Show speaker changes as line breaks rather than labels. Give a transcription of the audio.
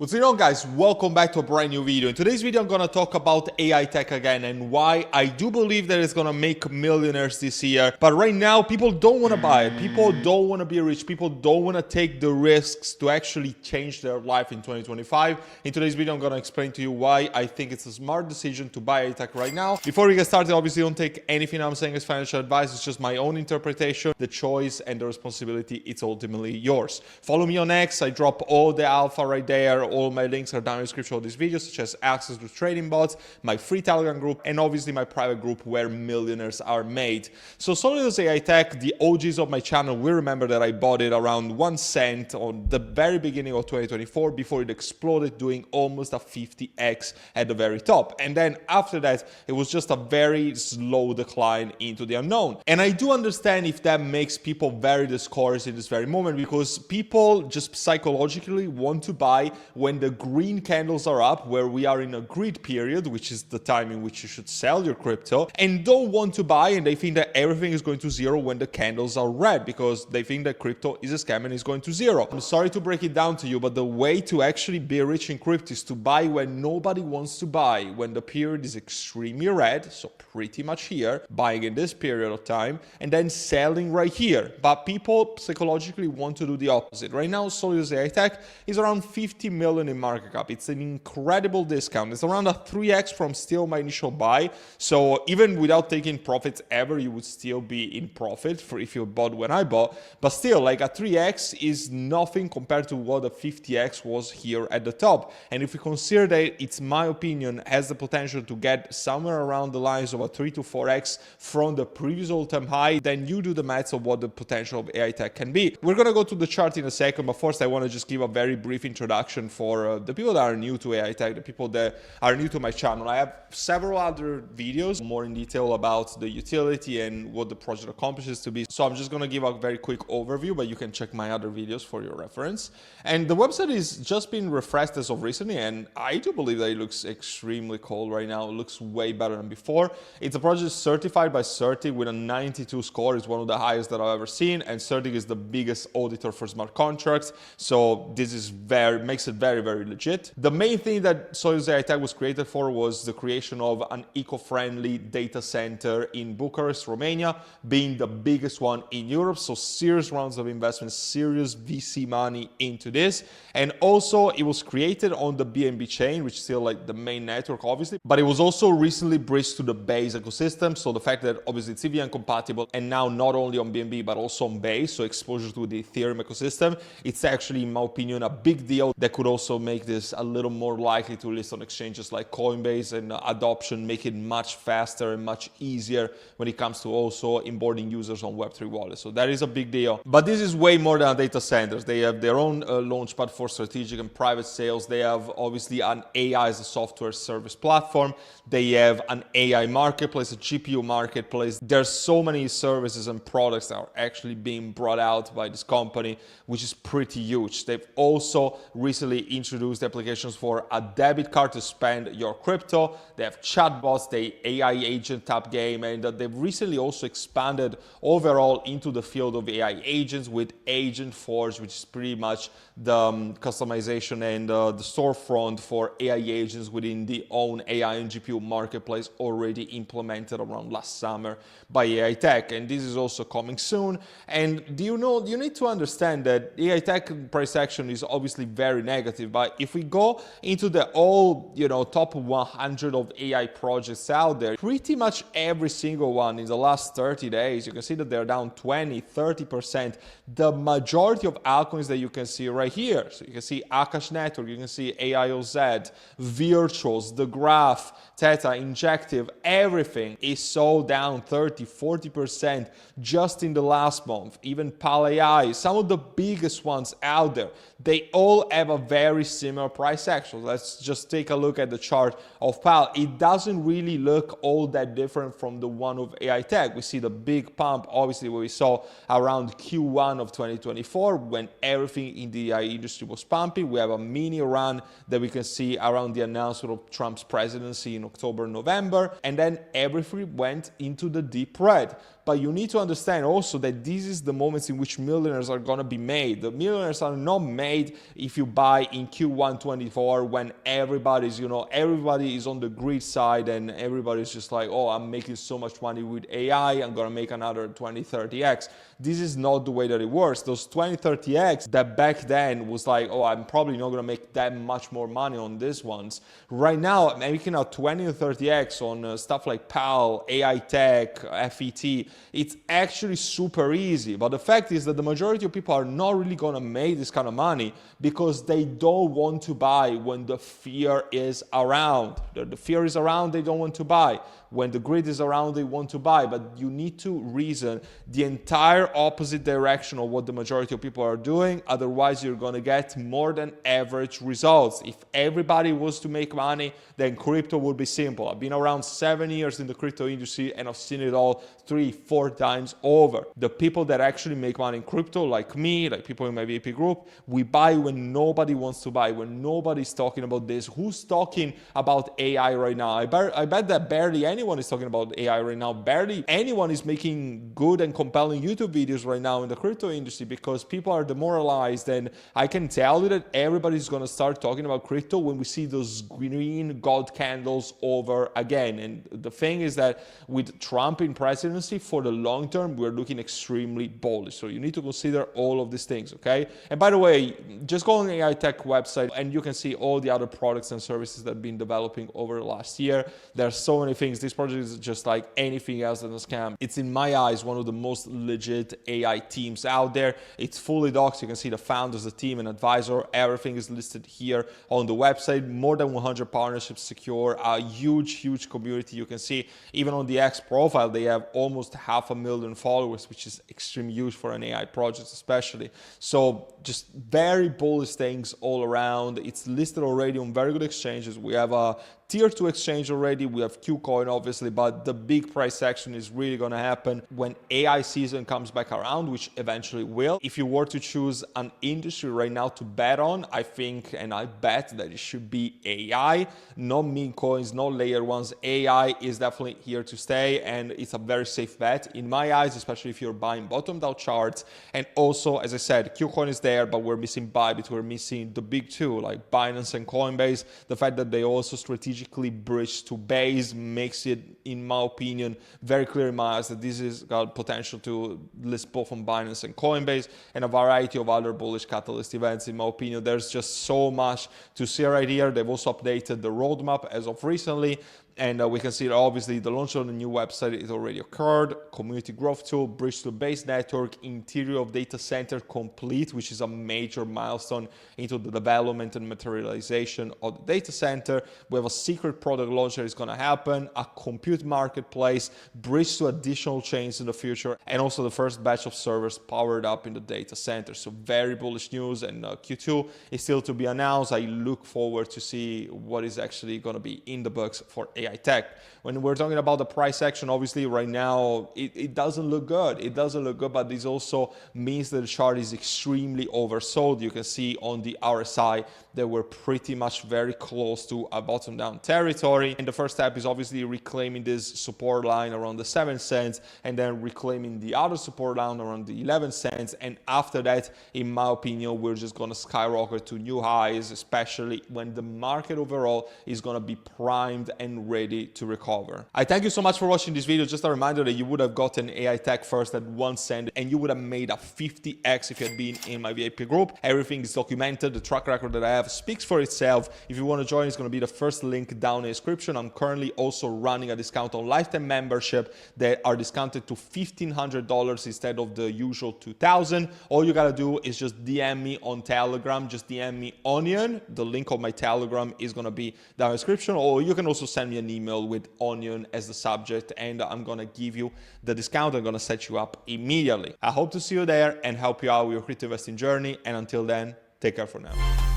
What's going on, guys? Welcome back to a brand new video. In today's video I'm going to talk about AI tech again and why I do believe that it's going to make millionaires this year. But right now people don't want to buy it. People don't want to be rich. People don't want to take the risks to actually change their life in 2025. In today's video I'm going to explain to you why I think it's a smart decision to buy AI tech right now. Before we get started, obviously don't take anything I'm saying as financial advice. It's just my own interpretation. The choice and the responsibility, it's ultimately yours. Follow me on X. I drop all the alpha right there. All my links are down in the description of this video, such as access to trading bots, my free Telegram group, and obviously my private group where millionaires are made. So Solidus AI Tech, the OGs of my channel will remember that I bought it around 1 cent on the very beginning of 2024 before it exploded, doing almost a 50x at the very top. And then after that, it was just a very slow decline into the unknown. And I do understand if that makes people very discouraged in this very moment, because people just psychologically want to buy when the green candles are up, where we are in a greed period, which is the time in which you should sell your crypto, and don't want to buy, and they think that everything is going to zero when the candles are red, because they think that crypto is a scam and is going to zero. I'm sorry to break it down to you, but the way to actually be rich in crypto is to buy when nobody wants to buy, when the period is extremely red, so pretty much here, buying in this period of time, and then selling right here. But people psychologically want to do the opposite. Right now, Solidus AI Tech is around 50 million in market cap. It's an incredible discount. It's around a 3x from still my initial buy. So even without taking profits ever, you would still be in profit for if you bought when I bought. But still, like a 3x is nothing compared to what a 50x was here at the top. And if we consider that it's, my opinion, has the potential to get somewhere around the lines of a 3 to 4x from the previous all-time high, then you do the maths of what the potential of AI tech can be. We're going to go to the chart in a second, but first I want to just give a very brief introduction for the people that are new to AI tech, the people that are new to my channel. I have several other videos more in detail about the utility and what the project accomplishes to be. So I'm just going to give a very quick overview, but you can check my other videos for your reference. And the website is just been refreshed as of recently, and I do believe that it looks extremely cool right now. It looks way better than before. It's a project certified by Certi with a 92 score. It's one of the highest that I've ever seen, and Certi is the biggest auditor for smart contracts. So this is makes it very legit. The main thing that Solidus AI Tech was created for was the creation of an eco-friendly data center in Bucharest, Romania, being the biggest one in Europe. So serious rounds of investment, serious VC money into this. And also it was created on the BNB chain, which is still like the main network, obviously, but it was also recently bridged to the Base ecosystem. So the fact that obviously it's EVM compatible, and now not only on BNB, but also on Base, so exposure to the Ethereum ecosystem, it's actually, in my opinion, a big deal that could also make this a little more likely to list on exchanges like Coinbase, and adoption, make it much faster and much easier when it comes to also onboarding users on Web3 wallets. So that is a big deal. But this is way more than data centers. They have their own launchpad for strategic and private sales. They have obviously an AI as a software service platform. They have an AI marketplace, a GPU marketplace. There's so many services and products that are actually being brought out by this company, which is pretty huge. They've also recently introduced applications for a debit card to spend your crypto. They have chatbots, the AI agent type game, and they've recently also expanded overall into the field of AI agents with Agent Forge, which is pretty much the customization and the storefront for AI agents within the own AI and GPU marketplace, already implemented around last summer by AI Tech, and this is also coming soon. And you need to understand that AI Tech price action is obviously very negative, but if we go into the top 100 of AI projects out there, pretty much every single one in the last 30 days, you can see that they're down 20-30%. The majority of altcoins that you can see right here, so you can see Akash Network, you can see AIOZ, Virtuals, The Graph, Theta, Injective, everything is so down 30-40% just in the last month. Even Pal AI, some of the biggest ones out there, they all have a very similar price action. Let's just take a look at the chart of Pal. It doesn't really look all that different from the one of AI Tech. We see the big pump, obviously, what we saw around Q1 of 2024 when everything in the AI industry was pumping. We have a mini run that we can see around the announcement of Trump's presidency in October, November, and then everything went into the deep red. But you need to understand also that this is the moments in which millionaires are gonna be made. The millionaires are not made if you buy in Q1 24 when everybody is on the greed side and everybody's just like, oh, I'm making so much money with AI, I'm gonna make another 20, 30x. This is not the way that it works. Those 20, 30x that back then was like, oh, I'm probably not gonna make that much more money on these ones. Right now, I'm making out 20 to 30x on stuff like PAL, Aitech, FET. It's actually super easy. But the fact is that the majority of people are not really gonna make this kind of money because they don't want to buy when the fear is around. The fear is around, they don't want to buy. When the greed is around, they want to buy. But you need to reason the entire opposite direction of what the majority of people are doing. Otherwise, you're going to get more than average results. If everybody was to make money, then crypto would be simple. I've been around 7 years in the crypto industry and I've seen it all 3-4 times over. The people that actually make money in crypto, like me, like people in my VIP group, we buy when nobody wants to buy, when nobody's talking about this. Who's talking about AI right now? I bet that barely anyone is talking about AI right now. Barely anyone is making good and compelling YouTube videos right now in the crypto industry because people are demoralized. And I can tell you that everybody's going to start talking about crypto when we see those green gold candles over again. And the thing is that with Trump in presidency, for the long term, we're looking extremely bullish. So you need to consider all of these things, okay? And by the way, just go on the Aitech website and you can see all the other products and services that have been developing over the last year. There are so many things. This project is just like anything else than a scam. It's, in my eyes, one of the most legit AI teams out there. It's fully doxed. You can see the founders, the team, and advisor. Everything is listed here on the website. More than 100 partnerships secure. A huge community. You can see even on the X profile, they have almost 500,000 followers, which is extremely huge for an AI project, especially. So just very bullish things all around. It's listed already on very good exchanges. We have a tier 2 exchange already. We have Qcoin, obviously, but the big price action is really going to happen when AI season comes back around, which eventually will. If you were to choose an industry right now to bet on, I think, and I bet that it should be AI, no meme coins, no layer ones. AI is definitely here to stay, and it's a very safe bet in my eyes, especially if you're buying bottomed out charts. And also, as I said, Qcoin is there, but we're missing Bybit, we're missing the big two like Binance and Coinbase. The fact that they also strategically bridge to base makes it, in my opinion, very clear in my eyes that this has got potential to list both on Binance and Coinbase, and a variety of other bullish catalyst events. In my opinion, there's just so much to see right here. They've also updated the roadmap as of recently. And we can see that obviously the launch of the new website is already occurred. Community growth tool, bridge to base network, interior of data center complete, which is a major milestone into the development and materialization of the data center. We have a secret product launch that is going to happen, a compute marketplace, bridge to additional chains in the future, and also the first batch of servers powered up in the data center. So very bullish news, and Q2 is still to be announced. I look forward to see what is actually going to be in the books for AI Tech. When we're talking about the price action, obviously right now it doesn't look good. It doesn't look good, but this also means that the chart is extremely oversold. You can see on the RSI that we're pretty much very close to a bottom down territory. And the first step is obviously reclaiming this support line around the 7 cents and then reclaiming the other support line around the 11 cents. And after that, in my opinion, we're just going to skyrocket to new highs, especially when the market overall is going to be primed and ready to recover. I thank you so much for watching this video. Just a reminder that you would have gotten AI Tech first at 1 cent and you would have made a 50x if you had been in my VIP group. Everything is documented. The track record that I have speaks for itself. If you want to join, it's going to be the first link down in the description. I'm currently also running a discount on lifetime membership that are discounted to $1,500 instead of the usual $2,000. All you got to do is just DM me on Telegram. Just DM me Onion. The link of my Telegram is going to be down in the description, or you can also send me an email with Onion as the subject and I'm going to give you the discount. I'm going to set you up immediately. I hope to see you there and help you out with your crypto investing journey. And until then, take care for now.